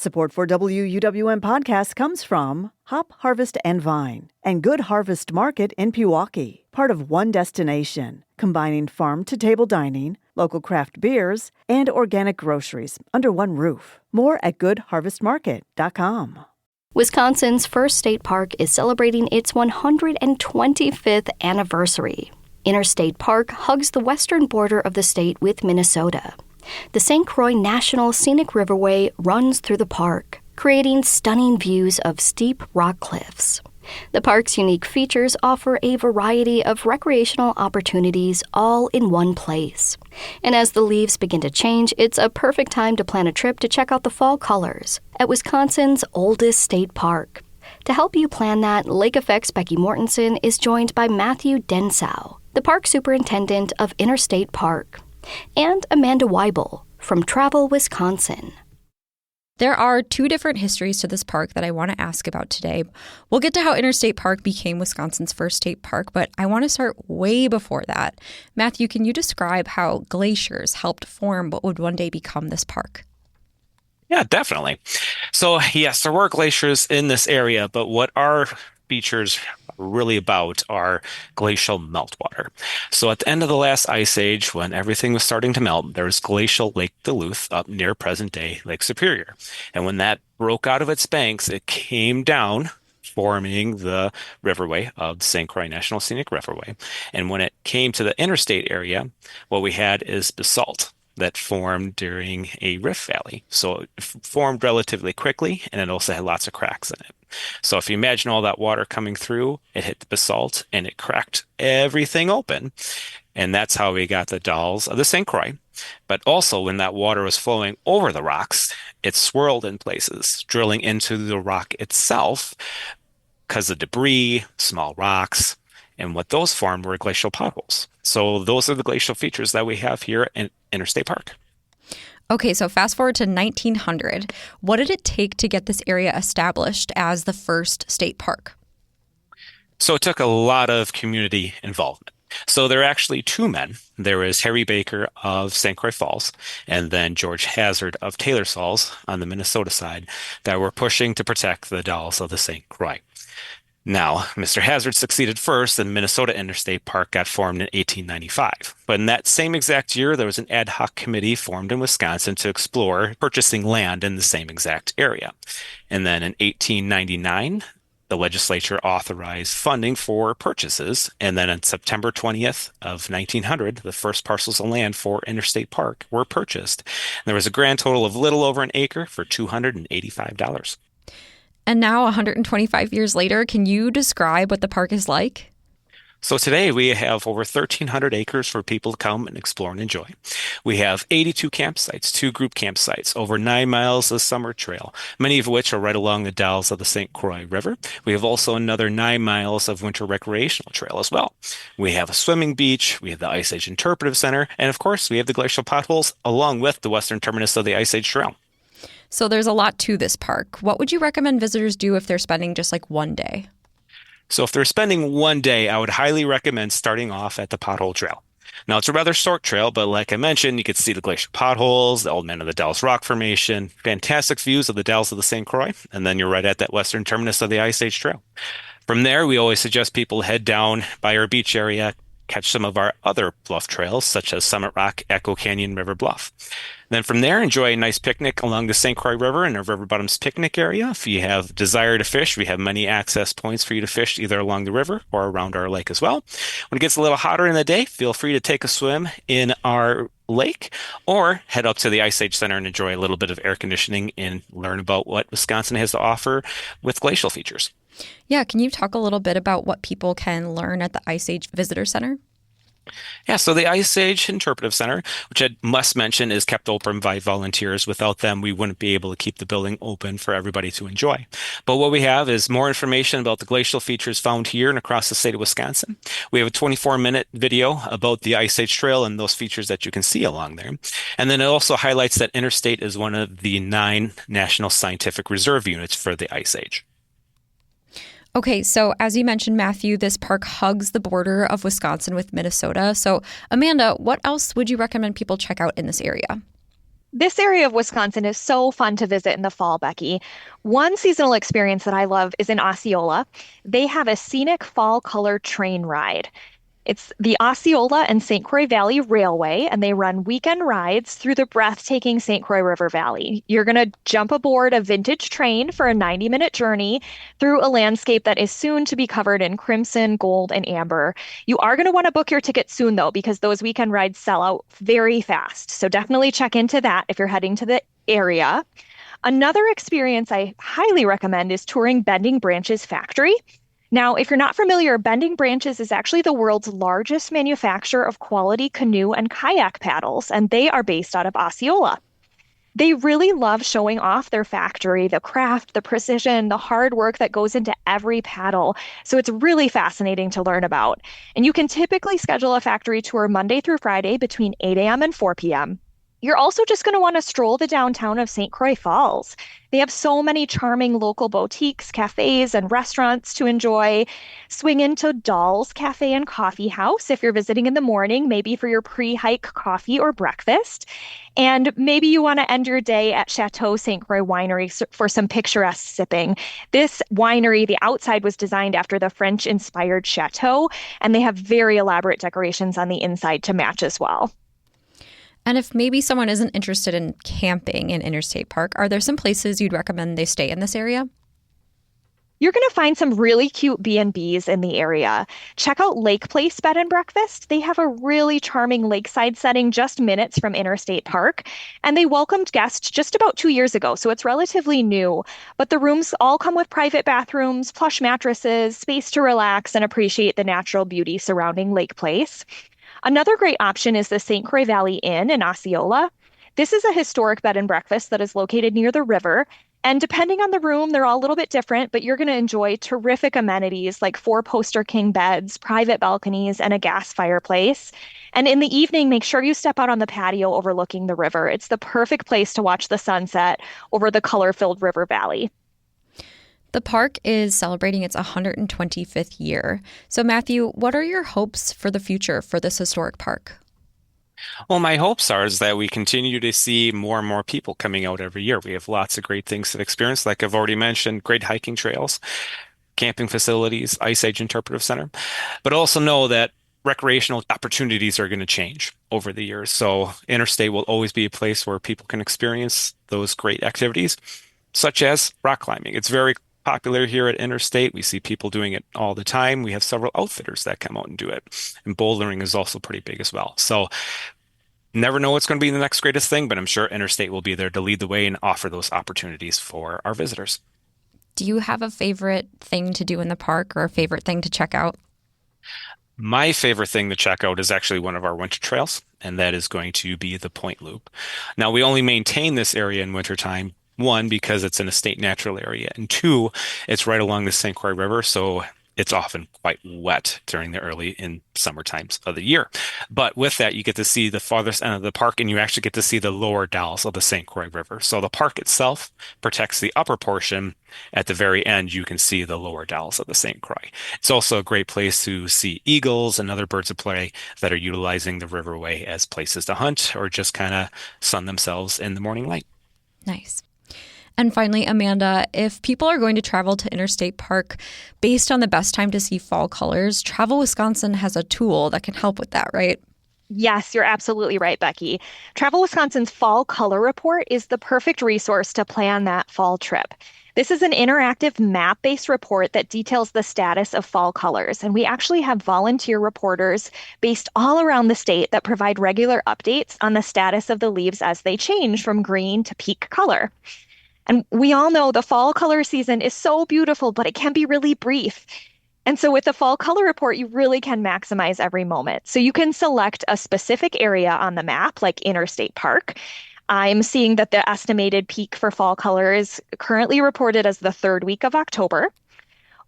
Support for WUWM podcast comes from Hop Harvest and Vine and Good Harvest Market in Pewaukee, part of One Destination, combining farm-to-table dining, local craft beers, and organic groceries under one roof. More at goodharvestmarket.com. Wisconsin's first state park is celebrating its 125th anniversary. Interstate Park hugs the western border of the state with Minnesota. The St. Croix National Scenic Riverway runs through the park, creating stunning views of steep rock cliffs. The park's unique features offer a variety of recreational opportunities all in one place. And as the leaves begin to change, it's a perfect time to plan a trip to check out the fall colors at Wisconsin's oldest state park. To help you plan that, Lake Effect's Becky Mortensen is joined by Matthew Densau, the park superintendent of Interstate Park, and Amanda Weibel from Travel Wisconsin. There are two different histories to this park that I want to ask about today. We'll get to how Interstate Park became Wisconsin's first state park, but I want to start way before that. Matthew, can you describe how glaciers helped form what would one day become this park? Yeah, definitely. So, yes, there were glaciers in this area, but what our features really about are glacial meltwater. So at the end of the last ice age, when everything was starting to melt, there was glacial Lake Duluth up near present-day Lake Superior. And when that broke out of its banks, it came down, forming the riverway of the St. Croix National Scenic Riverway. And when it came to the interstate area, what we had is basalt that formed during a rift valley. So it formed relatively quickly, and it also had lots of cracks in it. So if you imagine all that water coming through, it hit the basalt and it cracked everything open. And that's how we got the Dalles of the St. Croix. But also when that water was flowing over the rocks, it swirled in places, drilling into the rock itself because of debris, small rocks, and what those formed were glacial potholes. So those are the glacial features that we have here in Interstate Park. Okay, so fast forward to 1900. What did it take to get this area established as the first state park? So it took a lot of community involvement. So there are actually two men. There was Harry Baker of St. Croix Falls and then George Hazard of Taylor's Falls on the Minnesota side that were pushing to protect the Dalles of the St. Croix. Now, Mr. Hazard succeeded first, and Minnesota Interstate Park got formed in 1895. But in that same exact year, there was an ad hoc committee formed in Wisconsin to explore purchasing land in the same exact area. And then in 1899, the legislature authorized funding for purchases. And then on September 20th of 1900, the first parcels of land for Interstate Park were purchased. And there was a grand total of little over an acre for $285. And now, 125 years later, can you describe what the park is like? So today we have over 1,300 acres for people to come and explore and enjoy. We have 82 campsites, 2 group campsites, over 9 miles of summer trail, many of which are right along the Dalles of the St. Croix River. We have also another 9 miles of winter recreational trail as well. We have a swimming beach, we have the Ice Age Interpretive Center, and of course we have the glacial potholes along with the western terminus of the Ice Age Trail. So there's a lot to this park. What would you recommend visitors do if they're spending just like one day? So if they're spending one day, I would highly recommend starting off at the Pothole Trail. Now, it's a rather short trail, but like I mentioned, you can see the glacial potholes, the Old Man of the Dalles Rock Formation, fantastic views of the Dalles of the St. Croix, and then you're right at that western terminus of the Ice Age Trail. From there, we always suggest people head down by our beach area, catch some of our other bluff trails, such as Summit Rock, Echo Canyon, River Bluff. Then from there, enjoy a nice picnic along the St. Croix River in our River Bottoms picnic area. If you have desire to fish, we have many access points for you to fish either along the river or around our lake as well. When it gets a little hotter in the day, feel free to take a swim in our lake or head up to the Ice Age Center and enjoy a little bit of air conditioning and learn about what Wisconsin has to offer with glacial features. Yeah, can you talk a little bit about what people can learn at the Ice Age Visitor Center? Yeah, so the Ice Age Interpretive Center, which I must mention is kept open by volunteers. Without them, we wouldn't be able to keep the building open for everybody to enjoy. But what we have is more information about the glacial features found here and across the state of Wisconsin. We have a 24-minute video about the Ice Age Trail and those features that you can see along there. And then it also highlights that Interstate is one of the 9 National Scientific Reserve units for the Ice Age. Okay, so as you mentioned, Matthew, this park hugs the border of Wisconsin with Minnesota. So, Amanda, what else would you recommend people check out in this area? This area of Wisconsin is so fun to visit in the fall, Becky. One seasonal experience that I love is in Osceola. They have a scenic fall color train ride. It's the Osceola and St. Croix Valley Railway, and they run weekend rides through the breathtaking St. Croix River Valley. You're going to jump aboard a vintage train for a 90-minute journey through a landscape that is soon to be covered in crimson, gold, and amber. You are going to want to book your ticket soon, though, because those weekend rides sell out very fast. So definitely check into that if you're heading to the area. Another experience I highly recommend is touring Bending Branches Factory. Now, if you're not familiar, Bending Branches is actually the world's largest manufacturer of quality canoe and kayak paddles, and they are based out of Osceola. They really love showing off their factory, the craft, the precision, the hard work that goes into every paddle. So it's really fascinating to learn about. And you can typically schedule a factory tour Monday through Friday between 8 a.m. and 4 p.m. You're also just going to want to stroll the downtown of St. Croix Falls. They have so many charming local boutiques, cafes, and restaurants to enjoy. Swing into Doll's Cafe and Coffee House if you're visiting in the morning, maybe for your pre-hike coffee or breakfast. And maybe you want to end your day at Chateau St. Croix Winery for some picturesque sipping. This winery, the outside was designed after the French-inspired chateau, and they have very elaborate decorations on the inside to match as well. And if maybe someone isn't interested in camping in Interstate Park, are there some places you'd recommend they stay in this area? You're going to find some really cute B&Bs in the area. Check out Lake Place Bed and Breakfast. They have a really charming lakeside setting just minutes from Interstate Park, and they welcomed guests just about 2 years ago, so it's relatively new. But the rooms all come with private bathrooms, plush mattresses, space to relax and appreciate the natural beauty surrounding Lake Place. Another great option is the St. Croix Valley Inn in Osceola. This is a historic bed and breakfast that is located near the river. And depending on the room, they're all a little bit different, but you're going to enjoy terrific amenities like 4 poster king beds, private balconies, and a gas fireplace. And in the evening, make sure you step out on the patio overlooking the river. It's the perfect place to watch the sunset over the color-filled river valley. The park is celebrating its 125th year. So, Matthew, what are your hopes for the future for this historic park? Well, my hopes are is that we continue to see more and more people coming out every year. We have lots of great things to experience, like I've already mentioned, great hiking trails, camping facilities, Ice Age Interpretive Center, but also know that recreational opportunities are going to change over the years. So Interstate will always be a place where people can experience those great activities, such as rock climbing. It's very popular here at Interstate. We see people doing it all the time. We have several outfitters that come out and do it. And bouldering is also pretty big as well. So never know what's going to be the next greatest thing, but I'm sure Interstate will be there to lead the way and offer those opportunities for our visitors. Do you have a favorite thing to do in the park or a favorite thing to check out? My favorite thing to check out is actually one of our winter trails, and that is going to be the Point Loop. Now, we only maintain this area in wintertime. One, because it's in a state natural area, and two, it's right along the St. Croix River, so it's often quite wet during the early and summer times of the year. But with that, you get to see the farthest end of the park, and you actually get to see the lower dalles of the St. Croix River. So the park itself protects the upper portion. At the very end, you can see the lower dalles of the St. Croix. It's also a great place to see eagles and other birds of prey that are utilizing the riverway as places to hunt or just kind of sun themselves in the morning light. Nice. And finally, Amanda, if people are going to travel to Interstate Park based on the best time to see fall colors, Travel Wisconsin has a tool that can help with that, right? Yes, you're absolutely right, Becky. Travel Wisconsin's Fall Color Report is the perfect resource to plan that fall trip. This is an interactive map-based report that details the status of fall colors, and we actually have volunteer reporters based all around the state that provide regular updates on the status of the leaves as they change from green to peak color. And we all know the fall color season is so beautiful, but it can be really brief. And so with the Fall Color Report, you really can maximize every moment. So you can select a specific area on the map, like Interstate Park. I'm seeing that the estimated peak for fall color is currently reported as the third week of October.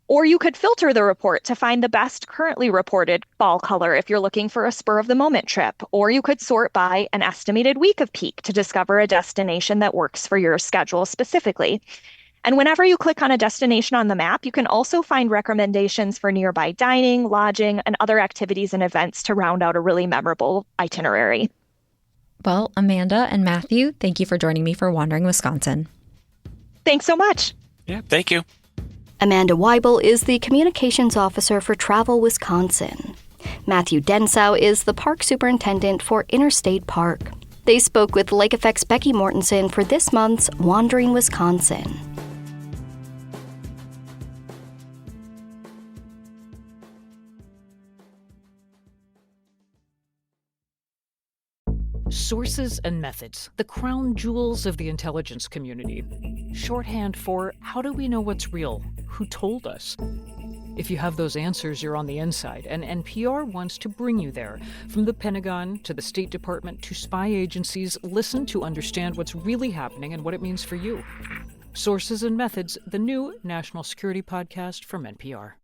Or you could filter the report to find the best currently reported fall color if you're looking for a spur of the moment trip. Or you could sort by an estimated week of peak to discover a destination that works for your schedule specifically. And whenever you click on a destination on the map, you can also find recommendations for nearby dining, lodging, and other activities and events to round out a really memorable itinerary. Well, Amanda and Matthew, thank you for joining me for Wandering Wisconsin. Thanks so much. Yeah, thank you. Amanda Weibel is the Communications Officer for Travel Wisconsin. Matthew Densau is the Park Superintendent for Interstate Park. They spoke with Lake Effect's Becky Mortensen for this month's Wandering Wisconsin. Sources and methods, the crown jewels of the intelligence community. Shorthand for how do we know what's real? Who told us? If you have those answers, you're on the inside, and NPR wants to bring you there. From the Pentagon to the State Department to spy agencies, listen to understand what's really happening and what it means for you. Sources and Methods, the new national security podcast from NPR.